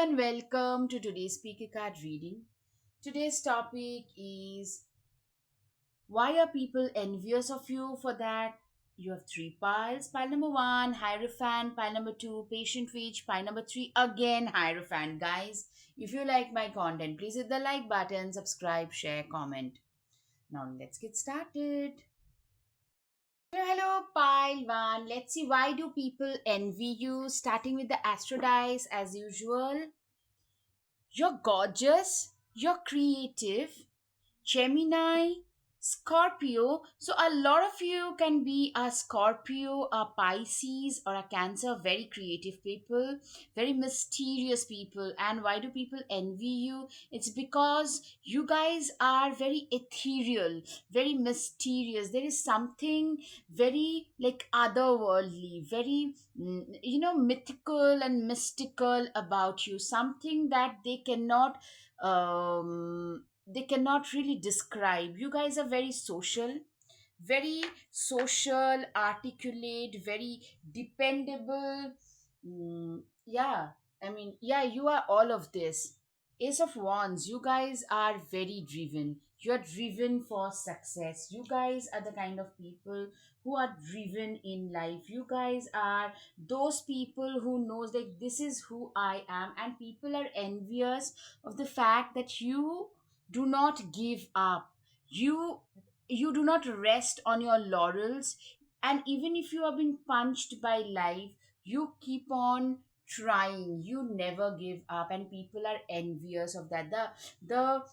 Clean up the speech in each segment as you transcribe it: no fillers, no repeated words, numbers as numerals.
and welcome to today's speaker card reading. Today's topic is why are people envious of you? For that, you have three piles. Pile number one, Hierophant. Pile number two, Patient Reach. Pile number three, again Hierophant. Guys, if you like my content, please hit the like button, subscribe, share, comment. Now let's get started. Hello, pile one. Let's see why do people envy you. Starting with the Astro dice as usual. You're gorgeous, you're creative, Gemini, Scorpio. So, a lot of you can be a Scorpio, a Pisces, or a Cancer, very creative people, very mysterious people. And why do people envy you? It's because you guys are very ethereal, very mysterious. There is something very like otherworldly, very, mythical and mystical about you, something that they cannot really describe. You guys are very social, articulate, very dependable. Yeah, I mean, yeah, you are all of this. Ace of Wands, you guys are very driven. You're driven for success. You guys are the kind of people who are driven in life. You guys are those people who knows like this is who I am, and people are envious of the fact that you do not give up. You you do not rest on your laurels, and even if you are being punched by life, you keep on trying. You never give up, and people are envious of that.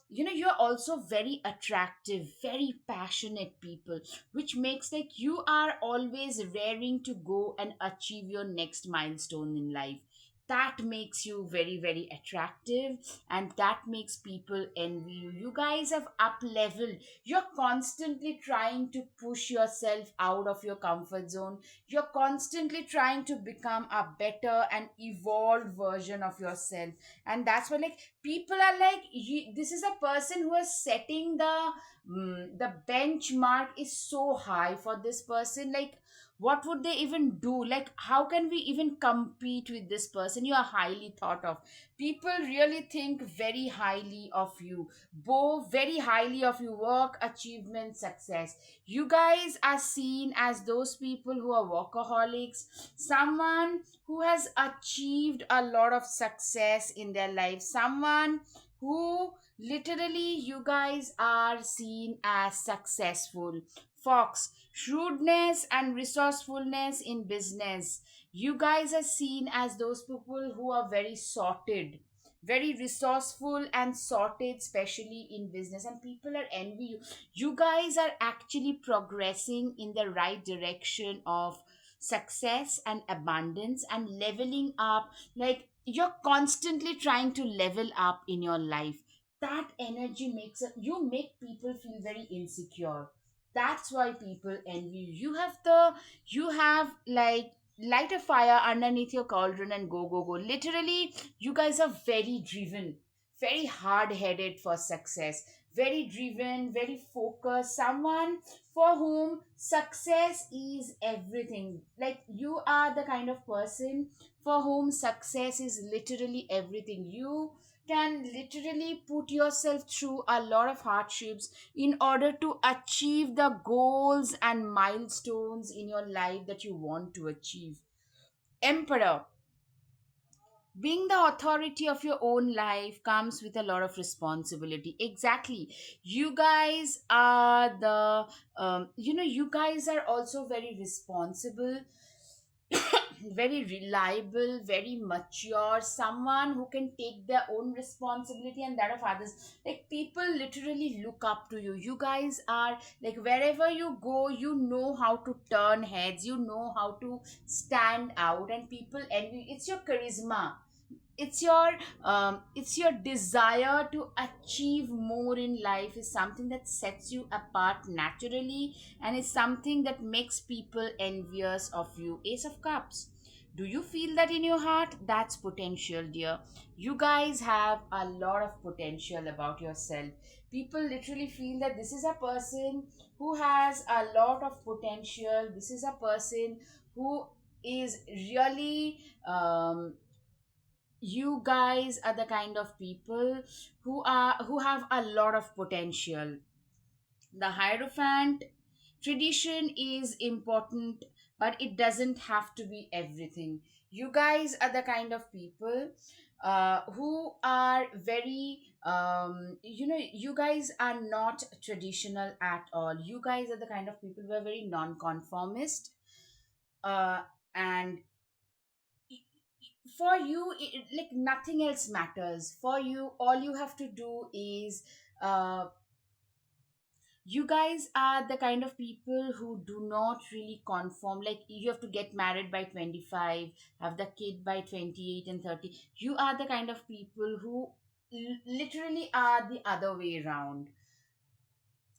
You're also very attractive, very passionate people, which makes like you are always raring to go and achieve your next milestone in life. That makes you very very attractive, and that makes people envy you. You guys have up leveled. You're constantly trying to push yourself out of your comfort zone. You're constantly trying to become a better and evolved version of yourself. And that's why like people are like this is a person who is setting the benchmark is so high for this person. Like what would they even do? Like how can we even compete with this person? You are highly thought of. People really think very highly of you. Very highly of your work, achievement, success. You guys are seen as those people who are workaholics, someone who has achieved a lot of success in their life, someone who literally you guys are seen as successful. Fox, shrewdness and resourcefulness in business. You guys are seen as those people who are very sorted, very resourceful and sorted, especially in business, and people are envy you. You guys are actually progressing in the right direction of success and abundance and leveling up. Like you're constantly trying to level up in your life. That energy you make people feel very insecure. That's why people envy you. You have like light a fire underneath your cauldron and go go go. Literally, you guys are very driven, very hard headed for success, very driven, very focused, someone for whom success is everything. Like you are the kind of person for whom success is literally everything. You can literally put yourself through a lot of hardships in order to achieve the goals and milestones in your life that you want to achieve. Emperor, being the authority of your own life comes with a lot of responsibility. Exactly. You guys are you guys are also very responsible, very reliable, very mature, someone who can take their own responsibility and that of others. Like people literally look up to you. You guys are like wherever you go, you know how to turn heads, you know how to stand out, and people envy. It's your charisma, it's your desire to achieve more in life is something that sets you apart naturally, and is something that makes people envious of you. Ace of Cups, do you feel that in your heart? That's potential, dear. You guys have a lot of potential about yourself. People literally feel that this is a person who has a lot of potential. This is a person who is really You guys are the kind of people who have a lot of potential. The Hierophant tradition is important, but it doesn't have to be everything. You guys are the kind of people who are very, you guys are not traditional at all. You guys are the kind of people who are very non-conformist. And for you, like nothing else matters. For you, all you have to do is uh, you guys are the kind of people who do not really conform. Like you have to get married by 25, have the kid by 28 and 30. You are the kind of people who literally are the other way around.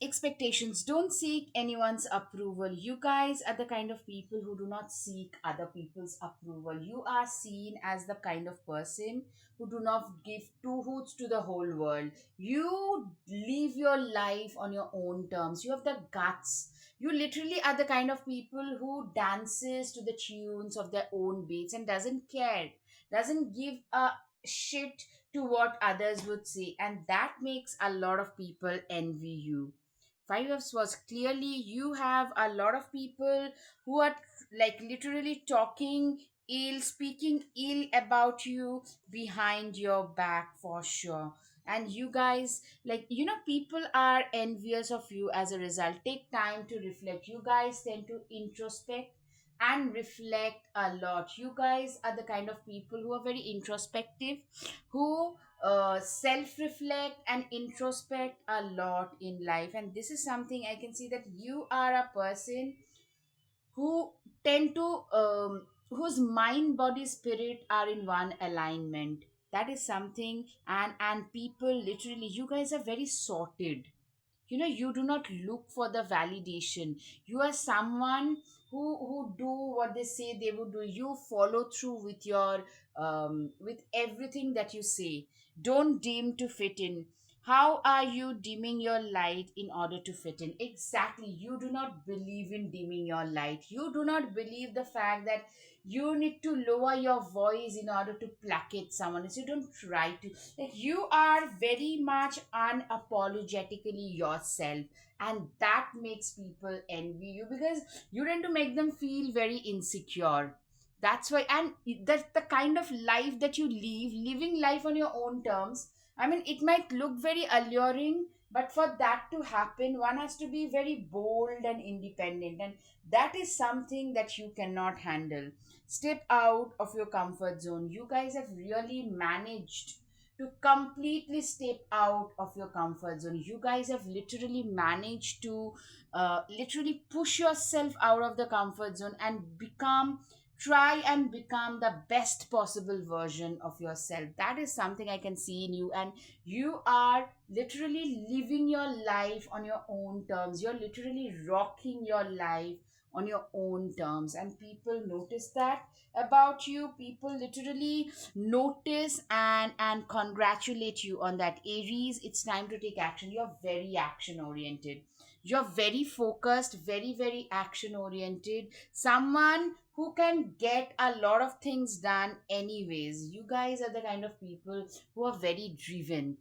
Expectations, don't seek anyone's approval. You guys are the kind of people who do not seek other people's approval. You are seen as the kind of person who do not give two hoots to the whole world. You live your life on your own terms. You have the guts. You literally are the kind of people who dances to the tunes of their own beats and doesn't care, doesn't give a shit to what others would say, and that makes a lot of people envy you. 5Fs was clearly you have a lot of people who are like literally talking ill, speaking ill about you behind your back for sure. And you guys, like, people are envious of you as a result. Take time to reflect. You guys tend to introspect and reflect a lot. You guys are the kind of people who are very introspective, who self reflect and introspect a lot in life. And this is something I can see that you are a person who tend to whose mind body spirit are in one alignment. That is something. And people literally, you guys are very sorted. You do not look for the validation. You are someone who do what they say they would do. You follow through with your with everything that you say. Don't dim to fit in. How are you dimming your light in order to fit in? Exactly. You do not believe in dimming your light. You do not believe the fact that you need to lower your voice in order to placate someone else. You don't try to. Like you are very much unapologetically yourself, and that makes people envy you because you tend to make them feel very insecure. That's why. And that's the kind of life that you live, living life on your own terms. I mean, it might look very alluring, but for that to happen, one has to be very bold and independent, and that is something that you cannot handle. Step out of your comfort zone. You guys have really managed to completely step out of your comfort zone. You guys have literally managed to literally push yourself out of the comfort zone and try and become the best possible version of yourself. That is something I can see in you, and you are literally living your life on your own terms. You're literally rocking your life on your own terms, and people notice that about you. People literally notice and congratulate you on that. Aries, it's time to take action. You're very action oriented. You're very focused, very, very action oriented. Someone who can get a lot of things done anyways. You guys are the kind of people who are very driven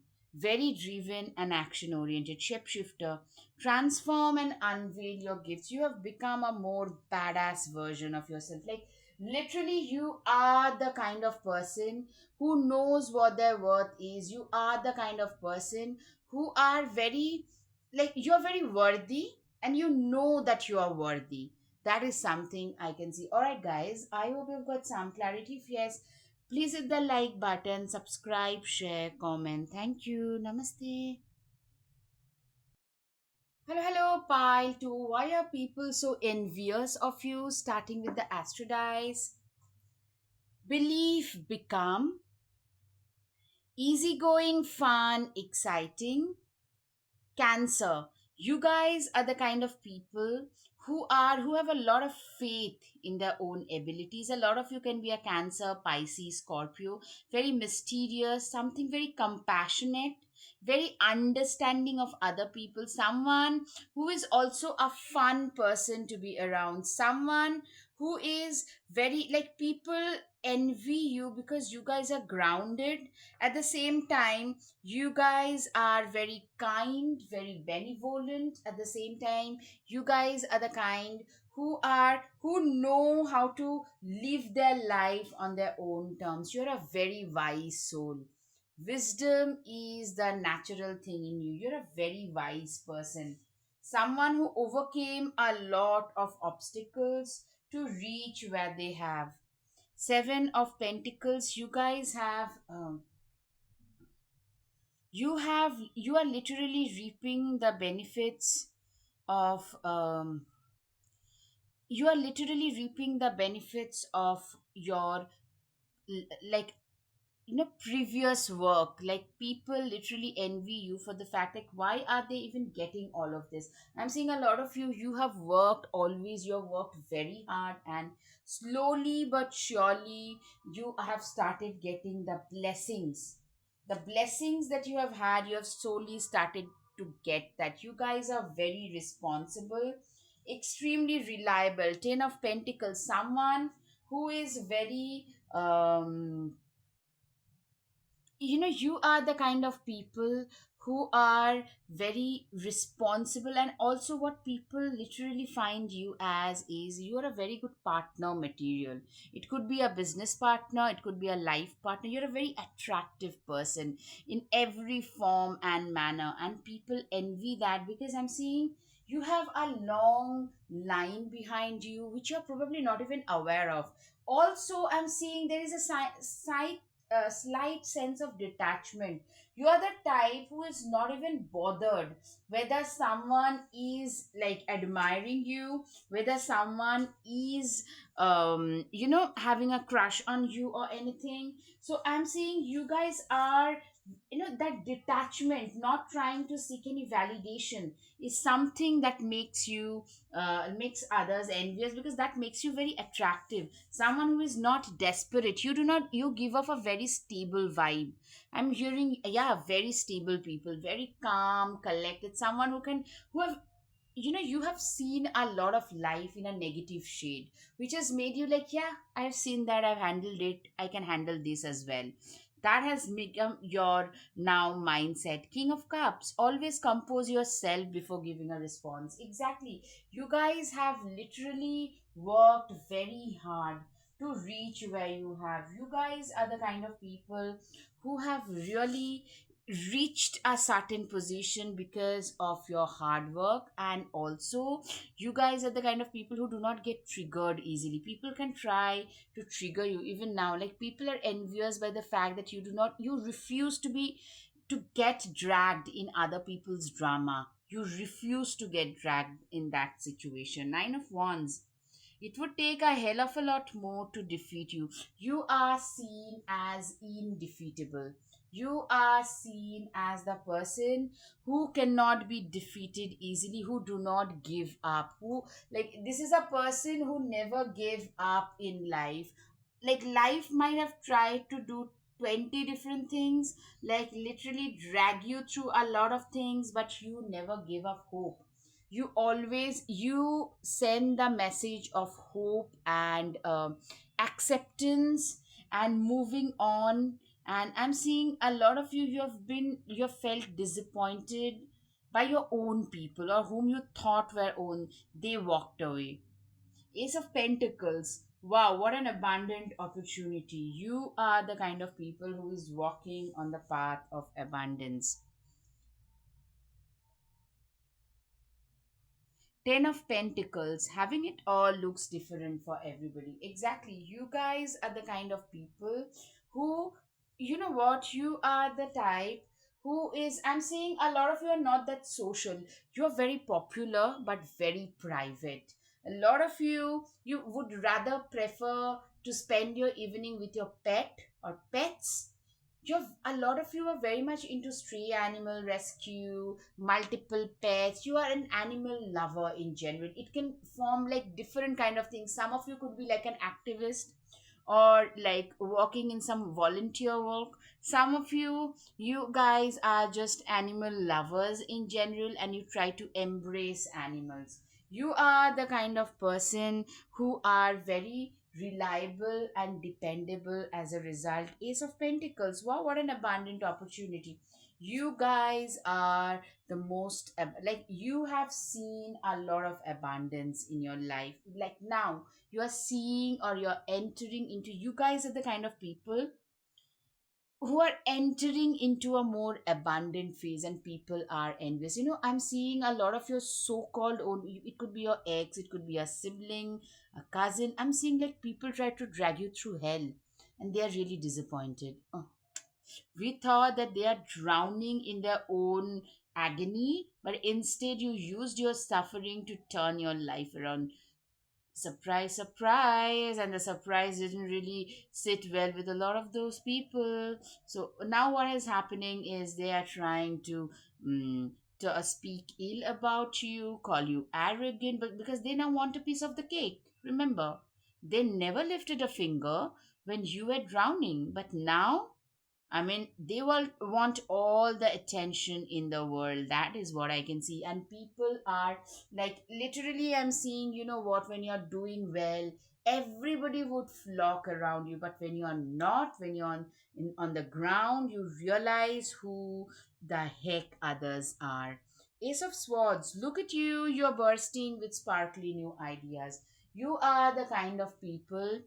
and action oriented. Shapeshifter, transform and unveil your gifts. You have become a more badass version of yourself. Like literally, you are the kind of person who knows what their worth is. You are the kind of person who are very, like, you're very worthy, and you know that you are worthy. That is something I can see. All right, guys, I hope you've got some clarity. If yes, please hit the like button, subscribe, share, comment. Thank you. Namaste. Hello, hello, pile 2. Why are people so envious of you? Starting with the Astrodice. Belief become easygoing, fun, exciting. Cancer, you guys are the kind of people who have a lot of faith in their own abilities. A lot of you can be a Cancer, Pisces, Scorpio. Very mysterious, something very compassionate, very understanding of other people. Someone who is also a fun person to be around. Someone who is very like people envy you because you guys are grounded. At the same time, you guys are very kind, very benevolent. At the same time, you guys are the kind who know how to live their life on their own terms. You're a very wise soul. Wisdom is the natural thing in you. You're a very wise person, someone who overcame a lot of obstacles to reach where they have. Seven of Pentacles, you guys you are literally reaping the benefits of you are literally reaping the benefits of your like previous work. Like people literally envy you for the fact, like why are they even getting all of this. I'm seeing a lot of you have worked always, you have worked very hard, and slowly but surely you have started getting the blessings that you have had. You have slowly started to get that. You guys are very responsible, extremely reliable. 10 of Pentacles, someone who is very you are the kind of people who are very responsible, and also what people literally find you as is you are a very good partner material. It could be a business partner, it could be a life partner. You're a very attractive person in every form and manner, and people envy that because I'm seeing you have a long line behind you which you're probably not even aware of. Also, I'm seeing there is a slight sense of detachment. You are the type who is not even bothered whether someone is like admiring you, whether someone is having a crush on you or anything. So I'm saying you guys are, that detachment, not trying to seek any validation, is something that makes others envious, because that makes you very attractive. Someone who is not desperate. You give off a very stable vibe. I'm hearing, yeah, very stable people, very calm, collected, someone you have seen a lot of life in a negative shade, which has made you like, yeah, I've seen that, I've handled it, I can handle this as well. That has become your now mindset. King of Cups, always compose yourself before giving a response. Exactly. You guys have literally worked very hard to reach where you have. You guys are the kind of people who have really reached a certain position because of your hard work. And also, you guys are the kind of people who do not get triggered easily. People can try to trigger you even now. Like people are envious by the fact that you refuse to get dragged in other people's drama. You refuse to get dragged in that situation. Nine of Wands, it would take a hell of a lot more to defeat you. You are seen as indefeatable. You are seen as the person who cannot be defeated easily, who do not give up. Who, like, this is a person who never gave up in life. Like, life might have tried to do 20 different things, like, literally drag you through a lot of things, but you never give up hope. You send the message of hope and acceptance and moving on. And I'm seeing a lot of you have felt disappointed by your own people, or whom you thought were own. They walked away. Ace of Pentacles, wow, what an abundant opportunity. You are the kind of people who is walking on the path of abundance. Ten of Pentacles, having it all looks different for everybody. Exactly. You guys are the kind of people who, you know what, you are the type who is, I'm saying a lot of you are not that social. You're very popular but very private. A lot of you would rather prefer to spend your evening with your pet or pets. A lot of you are very much into stray animal rescue, multiple pets. You are an animal lover in general. It can form like different kind of things. Some of you could be like an activist, or like working in some volunteer work. Some of you guys are just animal lovers in general, and you try to embrace animals. You are the kind of person who are very reliable and dependable as a result. Ace of Pentacles. Wow, what an abundant opportunity. You guys are the most, like, you have seen a lot of abundance in your life. Like, now you are seeing or you're entering into, you guys are the kind of people who are entering into a more abundant phase, and people are envious. I'm seeing a lot of your so-called own, it could be your ex, it could be a sibling, a cousin. I'm seeing like people try to drag you through hell, and they are really disappointed. Oh, we thought that they are drowning in their own agony, but instead you used your suffering to turn your life around. Surprise, surprise. And the surprise didn't really sit well with a lot of those people. So now what is happening is they are trying mm, to speak ill about you, call you arrogant, but because they now want a piece of the cake. Remember, they never lifted a finger when you were drowning, but now, I mean, they will want all the attention in the world. That is what I can see. And people are like, literally, I'm seeing, you know what, when you're doing well, everybody would flock around you. But when you're not, when you're on the ground, you realize who the heck others are. Ace of Swords, look at you. You're bursting with sparkly new ideas. You are the kind of people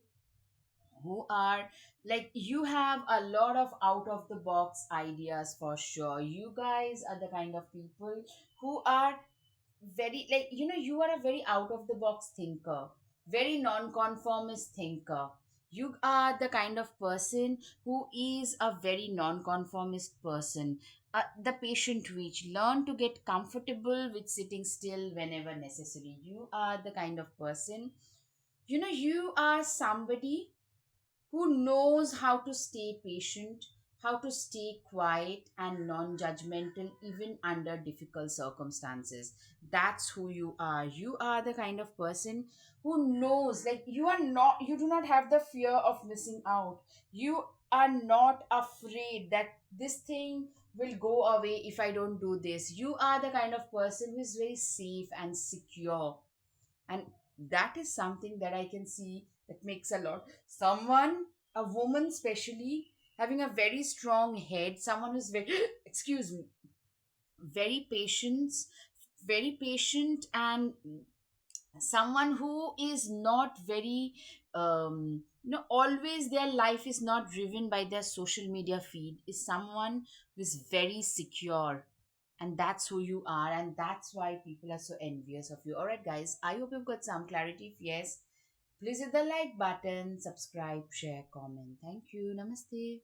who are like, you have a lot of out of the box ideas for sure. You guys are the kind of people who are very, like, you are a very out of the box thinker, very non-conformist thinker. You are the kind of person who is a very non-conformist person. The patient witch, learn to get comfortable with sitting still whenever necessary. You are the kind of person, you are somebody who knows how to stay patient, how to stay quiet and non judgmental even under difficult circumstances. That's who you are. You are the kind of person who knows, like, you do not have the fear of missing out. You are not afraid that this thing will go away if I don't do this. You are the kind of person who is very safe and secure, and that is something that I can see that makes a lot. Someone, a woman especially, having a very strong head, someone who's very excuse me, very patient, very patient, and someone who is not very, always their life is not driven by their social media feed, is someone who is very secure. And that's who you are, and that's why people are so envious of you. All right, guys, I hope you've got some clarity. If yes, please hit the like button, subscribe, share, comment. Thank you. Namaste.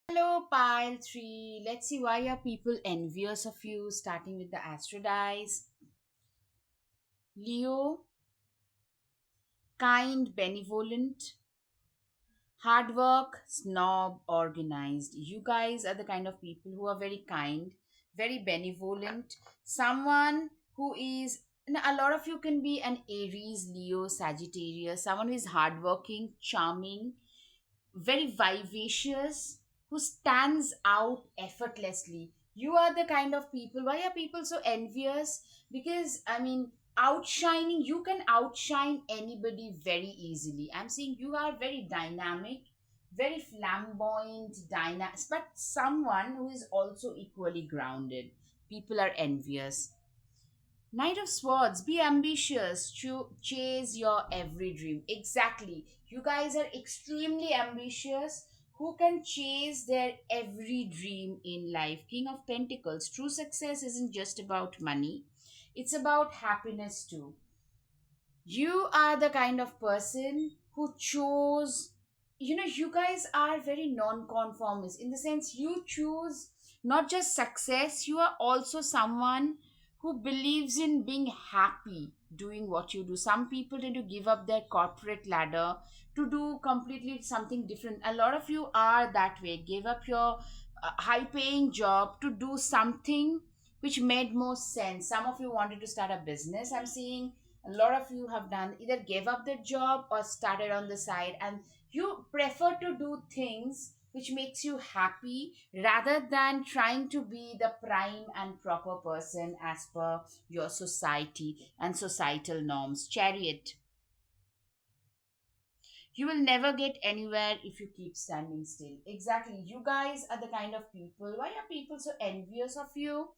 Hello, pile 3. Let's see, why are people envious of you, starting with the astro dice. Leo, kind, benevolent, hard work, snob, organized. You guys are the kind of people who are very kind, very benevolent. Someone who is, a lot of you can be an Aries, Leo, Sagittarius, someone who is hardworking, charming, very vivacious, who stands out effortlessly. You are the kind of people. Why are people so envious? Because, I mean, outshining, you can outshine anybody very easily. I'm saying you are very dynamic, very flamboyant, but someone who is also equally grounded. People are envious. Knight of Swords, be ambitious, chase your every dream. Exactly. You guys are extremely ambitious who can chase their every dream in life. King of Pentacles, true success isn't just about money, it's about happiness too. You are the kind of person who chose, you guys are very non-conformist in the sense you choose not just success, you are also someone who believes in being happy doing what you do. Some people tend to give up their corporate ladder to do completely something different. A lot of you are that way, gave up your high paying job to do something which made more sense. Some of you wanted to start a business, I'm seeing a lot of you have done, either gave up their job or started on the side, and You prefer to do things which makes you happy rather than trying to be the prime and proper person as per your society and societal norms. Chariot, you will never get anywhere if you keep standing still. Exactly. You guys are the kind of people. Why are people so envious of you?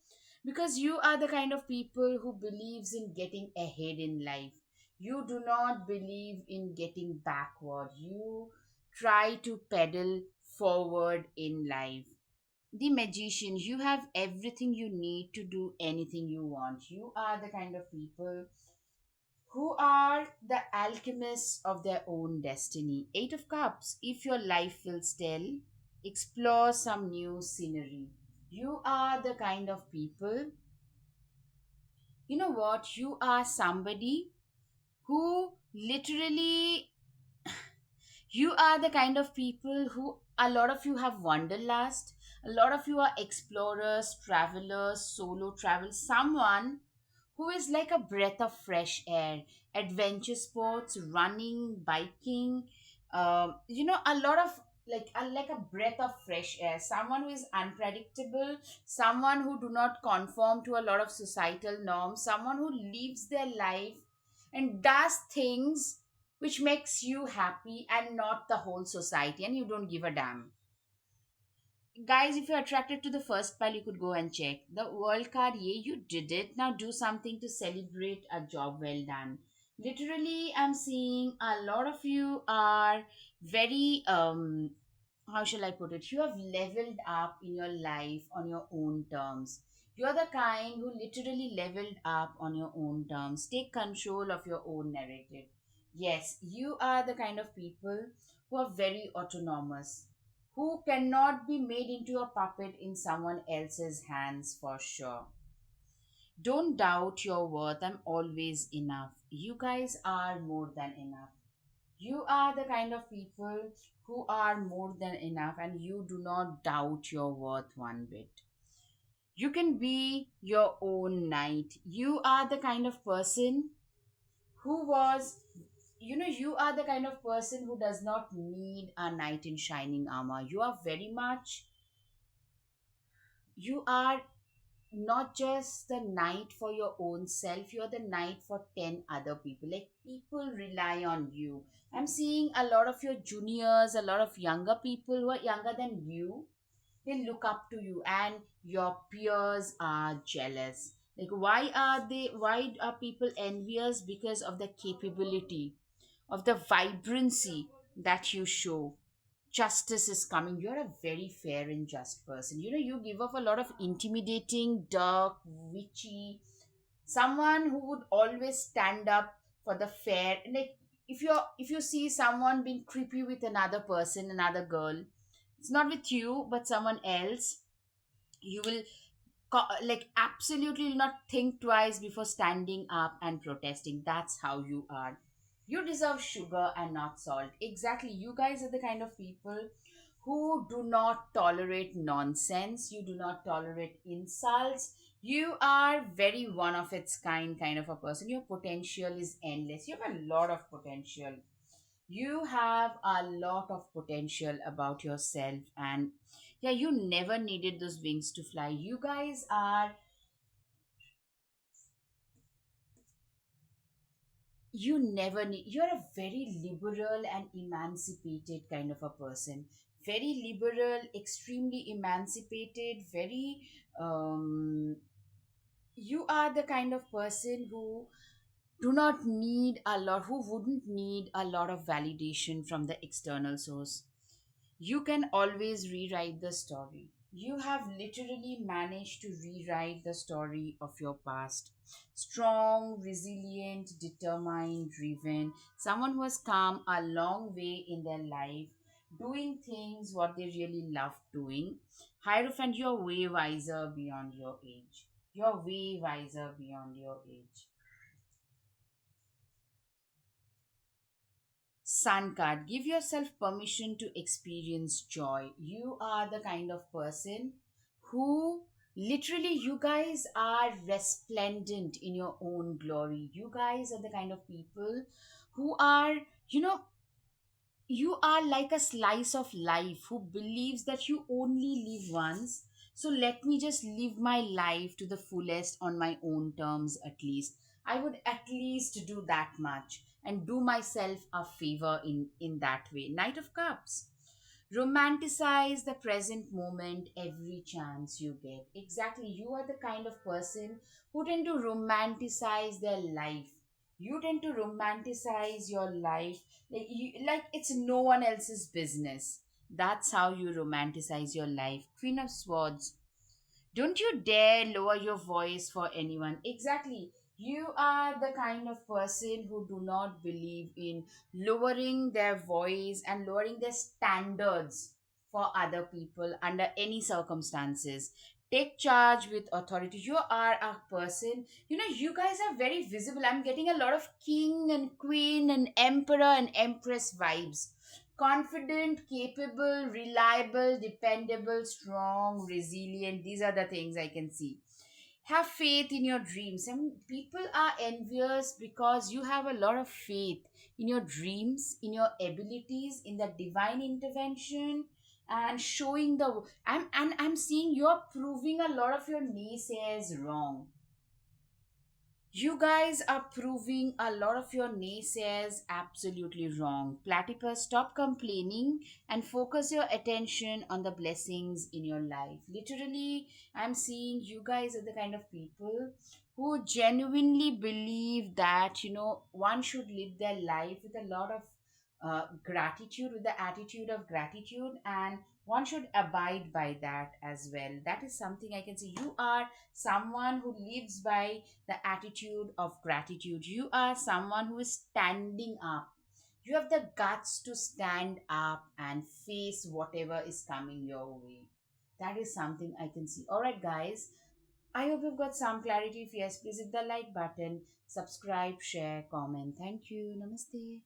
Because you are the kind of people who believes in getting ahead in life. You do not believe in getting backward. You try to pedal forward in life. The magician, you have everything you need to do anything you want. You are the kind of people who are the alchemists of their own destiny. Eight of Cups, if your life feels dull, explore some new scenery. You are the kind of people, you know what? You are somebody who literally, you are the kind of people who, a lot of you have wanderlust, a lot of you are explorers, travelers, solo travel, someone who is like a breath of fresh air, adventure sports, running, biking, a lot of like a breath of fresh air, someone who is unpredictable, someone who do not conform to a lot of societal norms, someone who lives their life and does things which makes you happy and not the whole society, and you don't give a damn. Guys, if you're attracted to the first pile, you could go and check the world card. Yeah, you did it. Now do something to celebrate a job well done. Literally, I'm seeing a lot of you are very how shall I put it? You have leveled up in your life on your own terms. You're the kind who literally leveled up on your own terms. Take control of your own narrative. Yes, you are the kind of people who are very autonomous, who cannot be made into a puppet in someone else's hands for sure. Don't doubt your worth. I'm always enough. You guys are more than enough. You are the kind of people who are more than enough and you do not doubt your worth one bit. You can be your own knight. You are the kind of person who was, you are the kind of person who does not need a knight in shining armor. You are very much, you are not just the knight for your own self, you're the knight for 10 other people. Like, people rely on you. I'm seeing a lot of your juniors, a lot of younger people who are younger than you, they look up to you, and your peers are jealous. Like, why are people envious? Because of the capability, of the vibrancy that you show. Justice is coming. You're a very fair and just person. You give off a lot of intimidating, dark, witchy, someone who would always stand up for the fair. Like, if you see someone being creepy with another person, another girl, it's not with you but someone else, you will like absolutely not think twice before standing up and protesting. That's how you are. You deserve sugar and not salt. Exactly. You guys are the kind of people who do not tolerate nonsense. You do not tolerate insults. You are very one of its kind of a person. Your potential is endless. You have a lot of potential. You have a lot of potential about yourself, and yeah, you never needed those wings to fly. You guys are, you never need, you're a very liberal and emancipated kind of a person. Very liberal, extremely emancipated, very you are the kind of person who do not need a lot, who wouldn't need a lot of validation from the external source. You can always rewrite the story. You have literally managed to rewrite the story of your past. Strong, resilient, determined, driven, someone who has come a long way in their life, doing things what they really love doing. Hierophant, you're way wiser beyond your age. You're way wiser beyond your age. Sun card, give yourself permission to experience joy. You are the kind of person who, literally, you guys are resplendent in your own glory. You guys are the kind of people who are, you know, You are like a slice of life who believes that you only live once. So let me just live my life to the fullest on my own terms at least. I would at least do that much and do myself a favor in that way. Knight of Cups. Romanticize the present moment every chance you get. Exactly. You are the kind of person who tend to romanticize their life. You tend to romanticize your life like it's no one else's business. That's how you romanticize your life. Queen of Swords. Don't you dare lower your voice for anyone. Exactly. You are the kind of person who do not believe in lowering their voice and lowering their standards for other people under any circumstances. Take charge with authority. You are a person, you guys are very visible. I'm getting a lot of king and queen and emperor and empress vibes. Confident, capable, reliable, dependable, strong, resilient. These are the things I can see. Have faith in your dreams. I mean, people are envious because you have a lot of faith in your dreams, in your abilities, in the divine intervention, and showing the. I'm seeing you're proving a lot of your naysayers wrong. You guys are proving a lot of your naysayers absolutely wrong. Platypus, stop complaining and focus your attention on the blessings in your life. Literally, I'm seeing you guys are the kind of people who genuinely believe that, one should live their life with a lot of gratitude, with the attitude of gratitude, and one should abide by that as well. That is something I can see. You are someone who lives by the attitude of gratitude. You are someone who is standing up. You have the guts to stand up and face whatever is coming your way. That is something I can see. All right, guys. I hope you've got some clarity. If yes, please hit the like button, subscribe, share, comment. Thank you. Namaste.